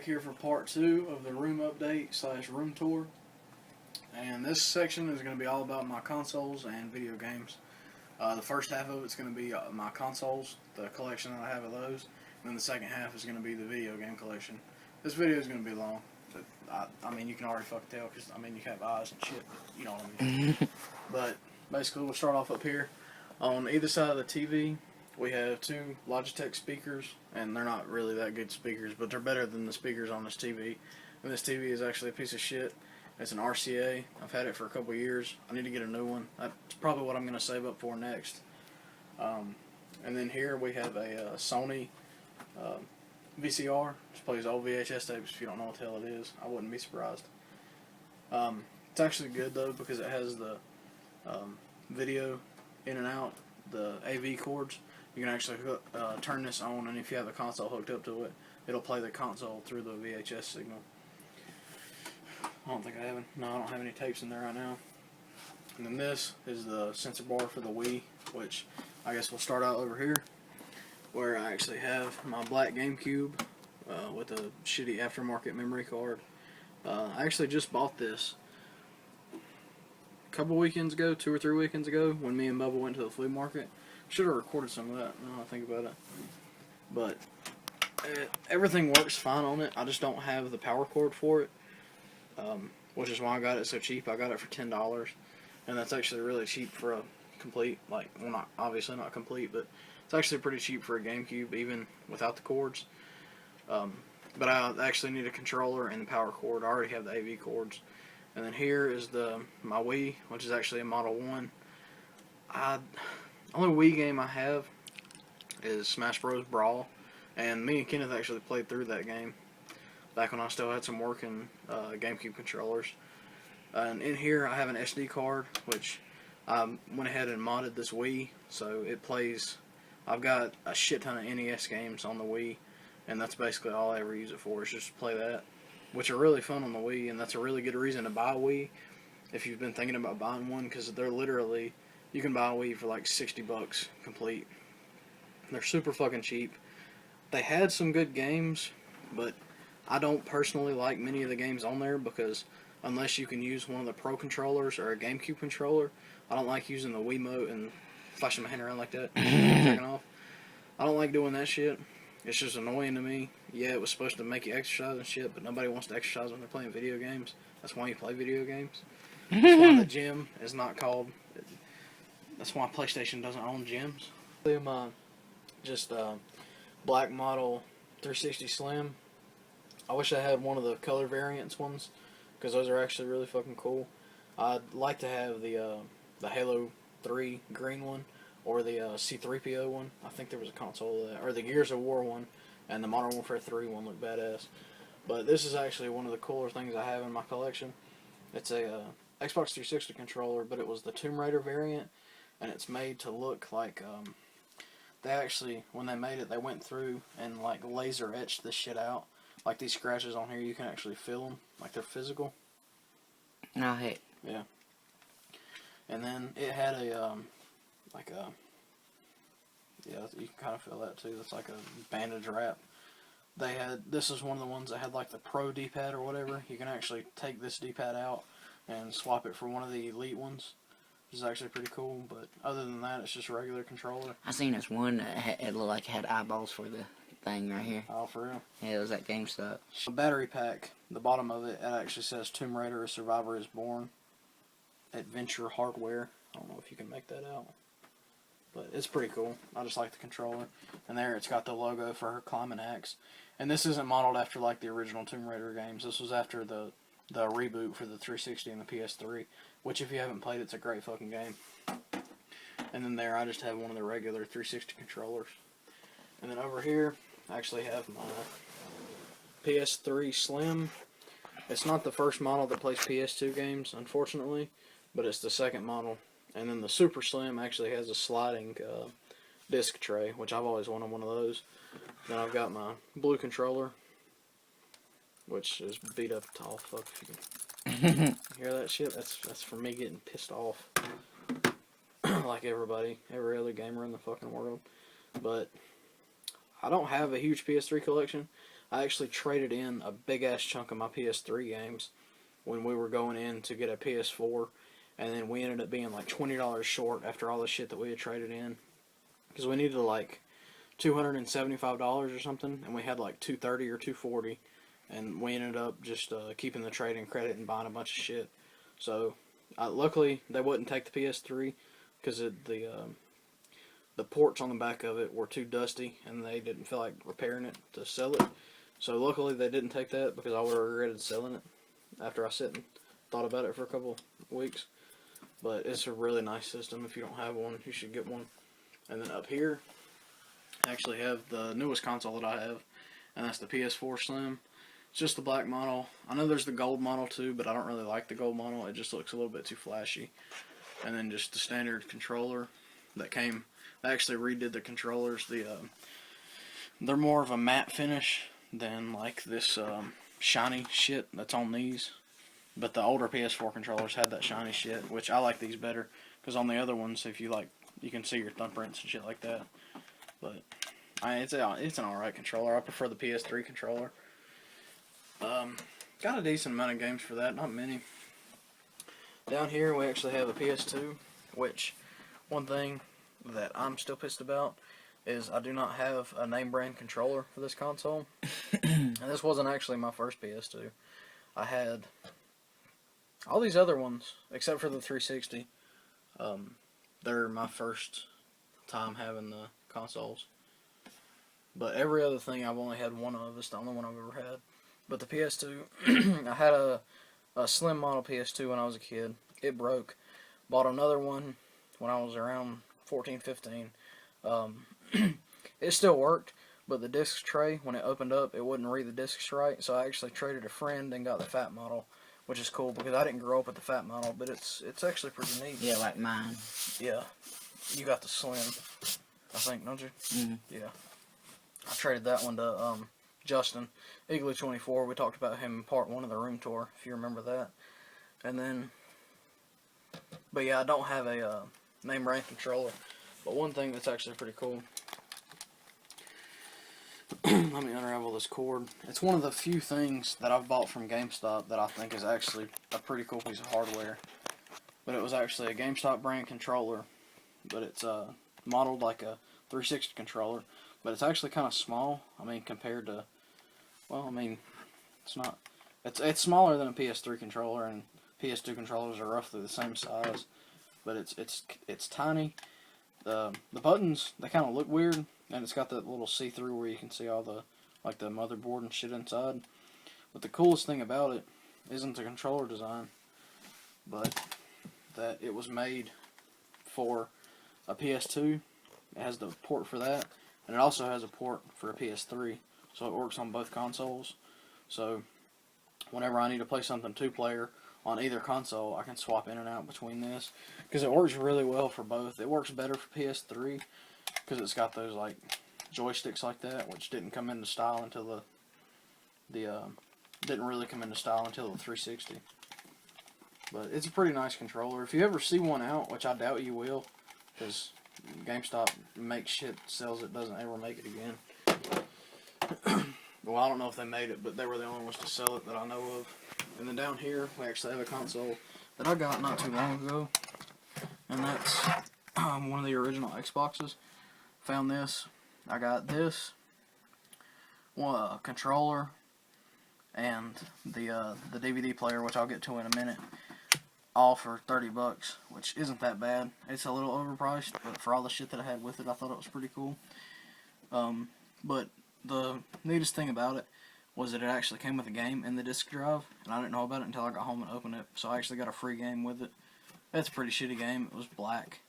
back here for part 2 of the room update / room tour. And this section is going to be all about my consoles and video games. The first half of it's going to be my consoles, the collection that I have of those. And then the second half is going to be the video game collection. This video is going to be long. I mean, you can already fucking tell because, I mean, you have eyes and shit, but you know what I mean. But basically, we'll start off up here. On either side of the TV, we have 2 Logitech speakers, and they're not really that good speakers, but they're better than the speakers on this TV. And this TV is actually a piece of shit. It's an RCA. I've had it for a couple years. I need to get a new one. That's probably what I'm going to save up for next. And then here we have a Sony VCR. Just plays old VHS tapes. If you don't know what the hell it is, I wouldn't be surprised. It's actually good though because it has the video in and out, the AV cords. You can actually turn this on, and if you have the console hooked up to it, it'll play the console through the VHS signal. I don't think I have I don't have any tapes in there right now. And then this is the sensor bar for the Wii, which I guess we'll start out over here, where I actually have my black GameCube with a shitty aftermarket memory card. I actually just bought this a couple weekends ago, 2 or 3 weekends ago, when me and Bubba went to the flea market. Should have recorded some of that, now I think about it. But everything works fine on it. I just don't have the power cord for it, which is why I got it so cheap. I got it for $10, and that's actually really cheap for a complete, like, well, not obviously not complete, but it's actually pretty cheap for a GameCube, even without the cords. But I actually need a controller and the power cord. I already have the AV cords. And then here is my Wii, which is actually a Model 1. Only Wii game I have is Smash Bros. Brawl, and me and Kenneth actually played through that game back when I still had some working GameCube controllers. And in here I have an SD card, which I went ahead and modded this Wii, so it plays. I've got a shit ton of NES games on the Wii, and that's basically all I ever use it for, is just to play that, which are really fun on the Wii, and that's a really good reason to buy a Wii if you've been thinking about buying one, because they're literally, you can buy a Wii for like $60 complete. They're super fucking cheap. They had some good games, but I don't personally like many of the games on there because unless you can use one of the Pro controllers or a GameCube controller, I don't like using the Wiimote and flashing my hand around like that, taking off. I don't like doing that shit. It's just annoying to me. Yeah, it was supposed to make you exercise and shit, but nobody wants to exercise when they're playing video games. That's why you play video games. That's why the gym is not called. That's why PlayStation doesn't own gyms. Just black model 360 Slim. I wish I had one of the color variants ones, because those are actually really fucking cool. I'd like to have the Halo 3 green one, or the C-3PO one. I think there was a console of that, or the Gears of War one, and the Modern Warfare 3 one looked badass. But this is actually one of the cooler things I have in my collection. It's a Xbox 360 controller, but it was the Tomb Raider variant, and it's made to look like, they actually, when they made it, they went through and like laser etched this shit out. Like these scratches on here, you can actually feel them, like they're physical. No, hey. Yeah. And then it had a, yeah, you can kind of feel that too. That's like a bandage wrap. This is one of the ones that had like the Pro D-pad or whatever. You can actually take this D-pad out and swap it for one of the Elite ones, which is actually pretty cool. But other than that, it's just a regular controller. I seen this one that it looked like it had eyeballs for the thing right here. Oh, for real? Yeah, it was at GameStop. The battery pack, the bottom of it, it actually says Tomb Raider: A Survivor is Born. Adventure Hardware. I don't know if you can make that out, but it's pretty cool. I just like the controller. And there it's got the logo for her climbing axe. And this isn't modeled after like the original Tomb Raider games. This was after the reboot for the 360 and the PS3, which if you haven't played, it's a great fucking game. And then there I just have one of the regular 360 controllers. And then over here I actually have my PS3 Slim. It's not the first model that plays PS2 games, unfortunately, but it's the second model. And then the Super Slim actually has a sliding disc tray, which I've always wanted one of those. Then I've got my blue controller, which is beat up to all fuck. If you can hear that shit, that's for me getting pissed off. Like every other gamer in the fucking world. But I don't have a huge PS3 collection. I actually traded in a big ass chunk of my PS3 games when we were going in to get a PS4, and then we ended up being like $20 short after all the shit that we had traded in, because we needed like $275 or something, and we had like 230 or 240, and we ended up just keeping the trade in credit and buying a bunch of shit. So luckily they wouldn't take the PS3 because the ports on the back of it were too dusty, and they didn't feel like repairing it to sell it. So luckily they didn't take that, because I would have regretted selling it after I sat and thought about it for a couple weeks. But it's a really nice system. If you don't have one, you should get one. And then up here, I actually have the newest console that I have, and that's the PS4 Slim. It's just the black model. I know there's the gold model too, but I don't really like the gold model. It just looks a little bit too flashy. And then just the standard controller that came. I actually redid the controllers. They're more of a matte finish than like this shiny shit that's on these. But the older PS4 controllers had that shiny shit, which I like these better, because on the other ones, if you like, you can see your thumbprints and shit like that. But it's an alright controller. I prefer the PS3 controller. Got a decent amount of games for that, not many. Down here we actually have a PS2, which one thing that I'm still pissed about is I do not have a name brand controller for this console. And this wasn't actually my first PS2. I had all these other ones, except for the 360. They're my first time having the consoles. But every other thing I've only had one of. It's the only one I've ever had. But the PS2, I had a slim model PS2 when I was a kid. It broke. Bought another one when I was around 14, 15. It still worked, but the disc tray, when it opened up, it wouldn't read the discs right. So I actually traded a friend and got the fat model, which is cool because I didn't grow up with the fat model, but it's actually pretty neat. Yeah, like mine. Yeah. You got the slim, I think, don't you? Mm-hmm. Yeah. I traded that one to Justin, Igloo24. We talked about him in part 1 of the room tour, if you remember that. And then, but yeah, I don't have a name brand controller. But one thing that's actually pretty cool, let me unravel this cord. It's one of the few things that I've bought from GameStop that I think is actually a pretty cool piece of hardware. But it was actually a GameStop brand controller, but it's modeled like a 360 controller. But it's actually kind of small. I mean, compared to, well, I mean, it's not. It's smaller than a PS3 controller, and PS2 controllers are roughly the same size. But it's tiny. The buttons, they kind of look weird, and it's got that little see-through where you can see all the the motherboard and shit inside. But the coolest thing about it isn't the controller design, but that it was made for a PS2. It has the port for that. And it also has a port for a PS3, so it works on both consoles. So whenever I need to play something 2-player on either console, I can swap in and out between this, because it works really well for both. It works better for PS3 because it's got those like joysticks like that, which didn't come into style until didn't really come into style until the 360. But it's a pretty nice controller. If you ever see one out, which I doubt you will, because GameStop makes shit, sells it, doesn't ever make it again. Well, I don't know if they made it, but they were the only ones to sell it that I know of. And then down here, we actually have a console that I got not too long ago, and that's one of the original Xboxes. Found this. I got this, one controller, and the DVD player, which I'll get to in a minute. All for $30, which isn't that bad. It's a little overpriced, but for all the shit that I had with it, I thought it was pretty cool. But the neatest thing about it was that it actually came with a game in the disc drive, and I didn't know about it until I got home and opened it, so I actually got a free game with it. It's a pretty shitty game. It was black.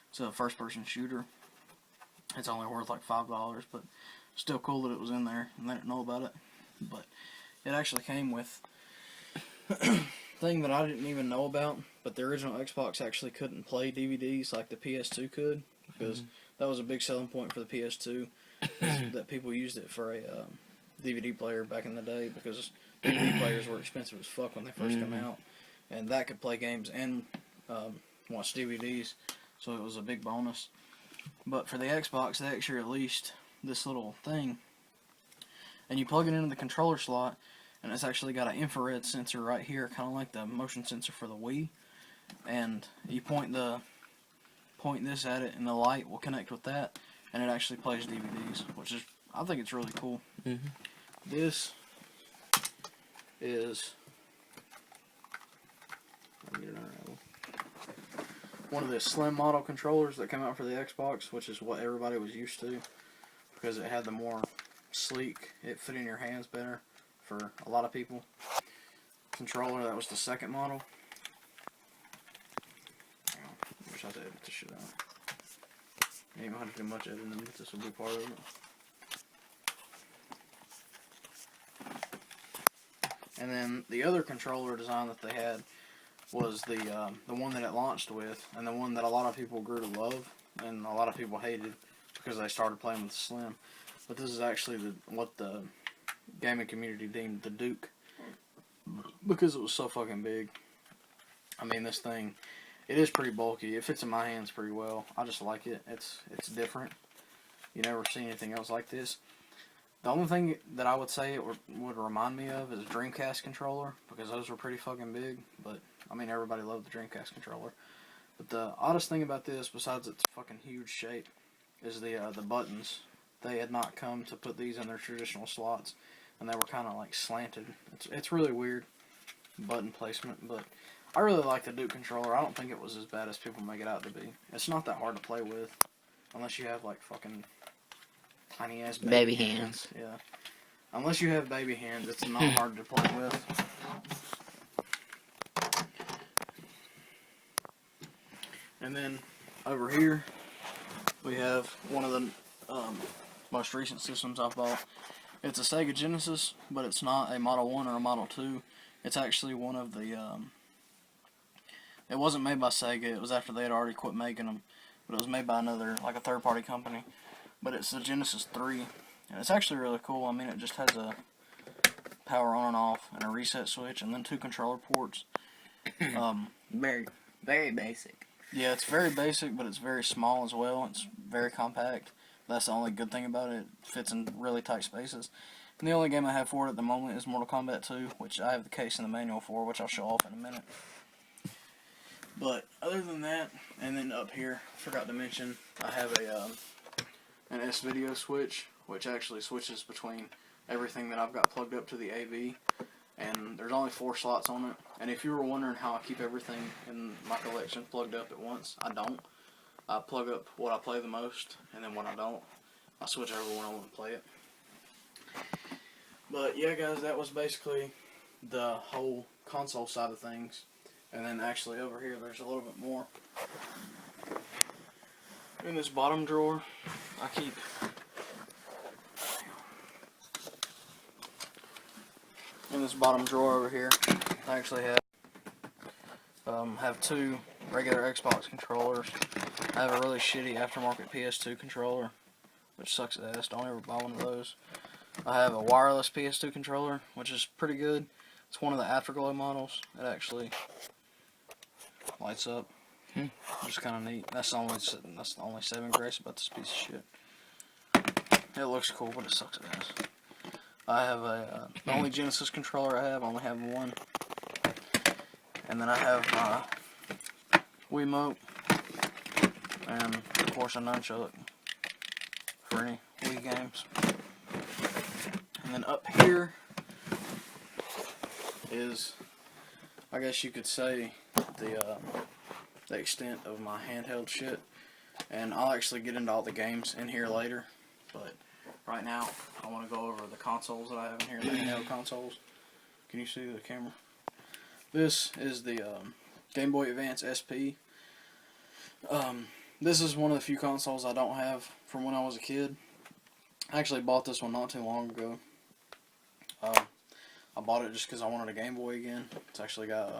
It's a first-person shooter. It's only worth like $5, but still cool that it was in there, and I didn't know about it. But it actually came with thing that I didn't even know about, but the original Xbox actually couldn't play DVDs like the PS2 could, because that was a big selling point for the PS2, that people used it for a DVD player back in the day, because DVD players were expensive as fuck when they first come out, and that could play games and watch DVDs, so it was a big bonus. But for the Xbox, they actually released this little thing, and you plug it into the controller slot, and it's actually got an infrared sensor right here, kind of like the motion sensor for the Wii. And you point this at it, and the light will connect with that, and it actually plays DVDs, which is, I think it's really cool. Mm-hmm. This is, let me get it unraveled, one of the slim model controllers that came out for the Xbox, which is what everybody was used to, because it had the more sleek, it fit in your hands better for a lot of people. Controller, that was the second model. I wish I had to edit this shit out. You ain't gonna have to do much editing, but this will be part of it. And then the other controller design that they had was the one that it launched with, and the one that a lot of people grew to love, and a lot of people hated because they started playing with the Slim. But this is actually what the gaming community deemed the Duke, because it was so fucking big. I mean, this thing, it is pretty bulky. It fits in my hands pretty well. I just like it. It's different. You never see anything else like this. The only thing that I would say it would remind me of is a Dreamcast controller, because those were pretty fucking big. But I mean, everybody loved the Dreamcast controller. But the oddest thing about this, besides its fucking huge shape, is the buttons. They had not come to put these in their traditional slots, and they were kind of like slanted. It's really weird button placement, but I really like the Duke controller. I don't think it was as bad as people make it out to be. It's not that hard to play with, unless you have like fucking tiny ass baby hands. Yeah, unless you have baby hands, it's not hard to play with. And then over here we have one of the most recent systems I've bought. It's a Sega Genesis, but it's not a Model 1 or a Model 2. It's actually one of the, it wasn't made by Sega. It was after they had already quit making them. But it was made by another, like a third-party company. But it's the Genesis 3. And it's actually really cool. I mean, it just has a power on and off, and a reset switch, and then 2 controller ports. Very, very basic. Yeah, it's very basic, but it's very small as well. It's very compact. That's the only good thing about it. It fits in really tight spaces. And the only game I have for it at the moment is Mortal Kombat 2, which I have the case and the manual for, which I'll show off in a minute. But other than that, and then up here, forgot to mention, I have an S-Video switch, which actually switches between everything that I've got plugged up to the AV. And there's only 4 slots on it. And if you were wondering how I keep everything in my collection plugged up at once, I don't. I plug up what I play the most, and then when I don't, I switch over when I want to play it. But yeah, guys, that was basically the whole console side of things. And then actually over here, there's a little bit more. In this bottom drawer, I keep... In this bottom drawer over here, I actually have 2 regular Xbox controllers. I have a really shitty aftermarket PS2 controller, which sucks ass. Don't ever buy one of those. I have a wireless PS2 controller, which is pretty good. It's one of the Afterglow models. It actually lights up. Which is kind of neat. That's the only saving grace about this piece of shit. It looks cool, but it sucks ass. I have the only Genesis controller I only have one. And then I have my Wiimote, and of course a nunchuck for any Wii games. And then up here is, I guess you could say, the extent of my handheld shit. And I'll actually get into all the games in here later, but right now I want to go over the consoles that I have in here, the handheld consoles. Can you see the camera? This is the Game Boy Advance SP. This is one of the few consoles I don't have from when I was a kid. I actually bought this one not too long ago. I bought it just because I wanted a Game Boy again. It's actually got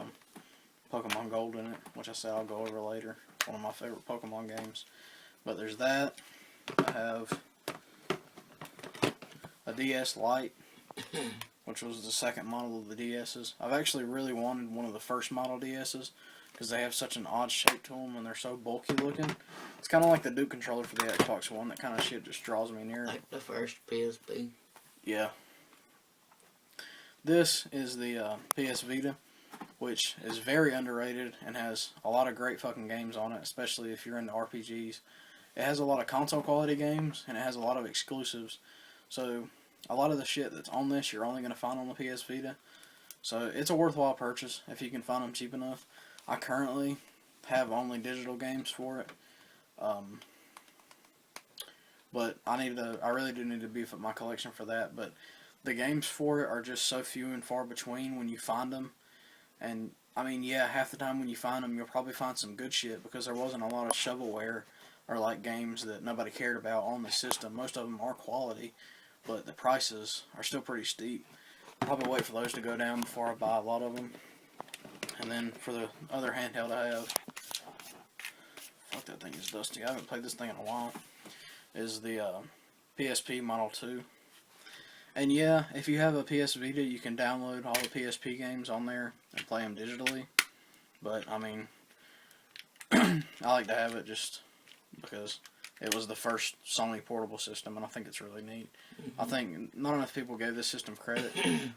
Pokemon Gold in it, which I said I'll go over later. It's one of my favorite Pokemon games. But there's that. I have a DS Lite, which was the second model of the DS's. I've actually really wanted one of the first model DS's because they have such an odd shape to them and they're so bulky looking. It's kind of like the Duke controller for the Xbox One. That kind of shit just draws me near. Like the first PSP. Yeah. This is the PS Vita, which is very underrated and has a lot of great fucking games on it, especially if you're into RPGs. It has a lot of console quality games, and it has a lot of exclusives. So, a lot of the shit that's on this, you're only going to find on the PS Vita. So, it's a worthwhile purchase if you can find them cheap enough. I currently have only digital games for it. But I really do need to beef up my collection for that. But the games for it are just so few and far between when you find them. And, I mean, yeah, half the time when you find them, you'll probably find some good shit because there wasn't a lot of shovelware or, like, games that nobody cared about on the system. Most of them are quality, but the prices are still pretty steep. I'll probably wait for those to go down before I buy a lot of them. And then for the other handheld I have, fuck, that thing is dusty. I haven't played this thing in a while. Is the PSP Model 2. And yeah, if you have a PS Vita, you can download all the PSP games on there and play them digitally. But, I mean, I like to have it just because it was the first Sony portable system, and I think it's really neat. Mm-hmm. I think not enough people gave this system credit.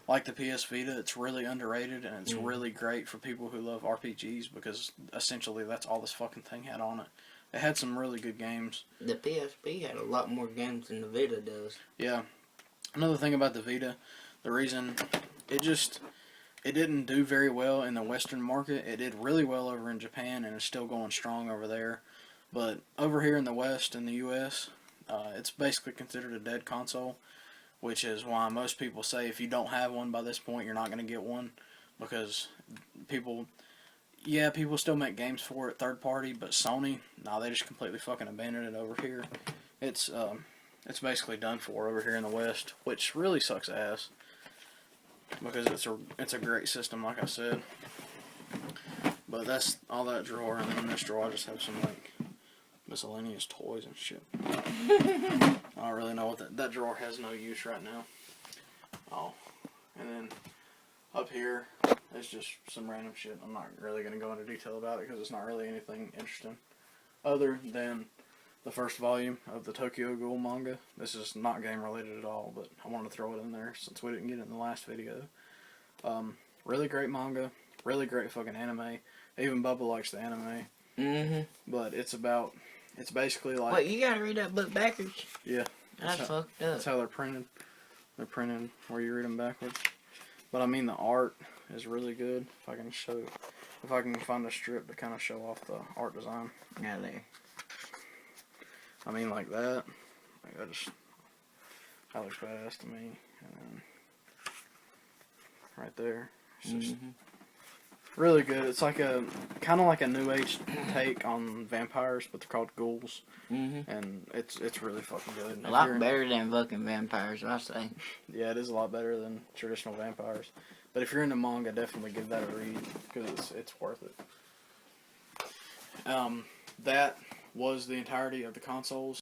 Like the PS Vita, it's really underrated, and it's really great for people who love RPGs because essentially that's all this fucking thing had on it. It had some really good games. The PSP had a lot more games than the Vita does. Yeah. Another thing about the Vita, the reason it didn't do very well in the Western market. It did really well over in Japan, and it's still going strong over there. But over here in the West, in the U.S., it's basically considered a dead console, which is why most people say if you don't have one by this point, you're not going to get one, because people still make games for it, third party, but Sony, they just completely fucking abandoned it over here. It's basically done for over here in the West, which really sucks ass, because it's a great system, like I said. But that's all that drawer, and then in this drawer I just have some like miscellaneous toys and shit. I don't really know what that drawer has no use right now. Oh, and then up here is just some random shit. I'm not really going to go into detail about it because it's not really anything interesting other than the first volume of the Tokyo Ghoul manga. This is not game related at all, but I wanted to throw it in there since we didn't get it in the last video. Really great manga, really great fucking anime. Even Bubba likes the anime. Mm-hmm. But it's basically like... Wait, you gotta read that book backwards? Yeah. That's fucked up. That's how they're printed. They're printed where you read them backwards. But I mean, the art is really good. If I can find a strip to kind of show off the art design. Yeah, there. I mean, like that. Like that looks badass to me. And then right there, it's just really good. It's like kind of like a new age take on vampires, but they're called ghouls. And it's really fucking good. A lot better than fucking vampires, I say. Yeah, it is a lot better than traditional vampires. But if you're into manga, definitely give that a read because it's worth it. That was the entirety of the consoles.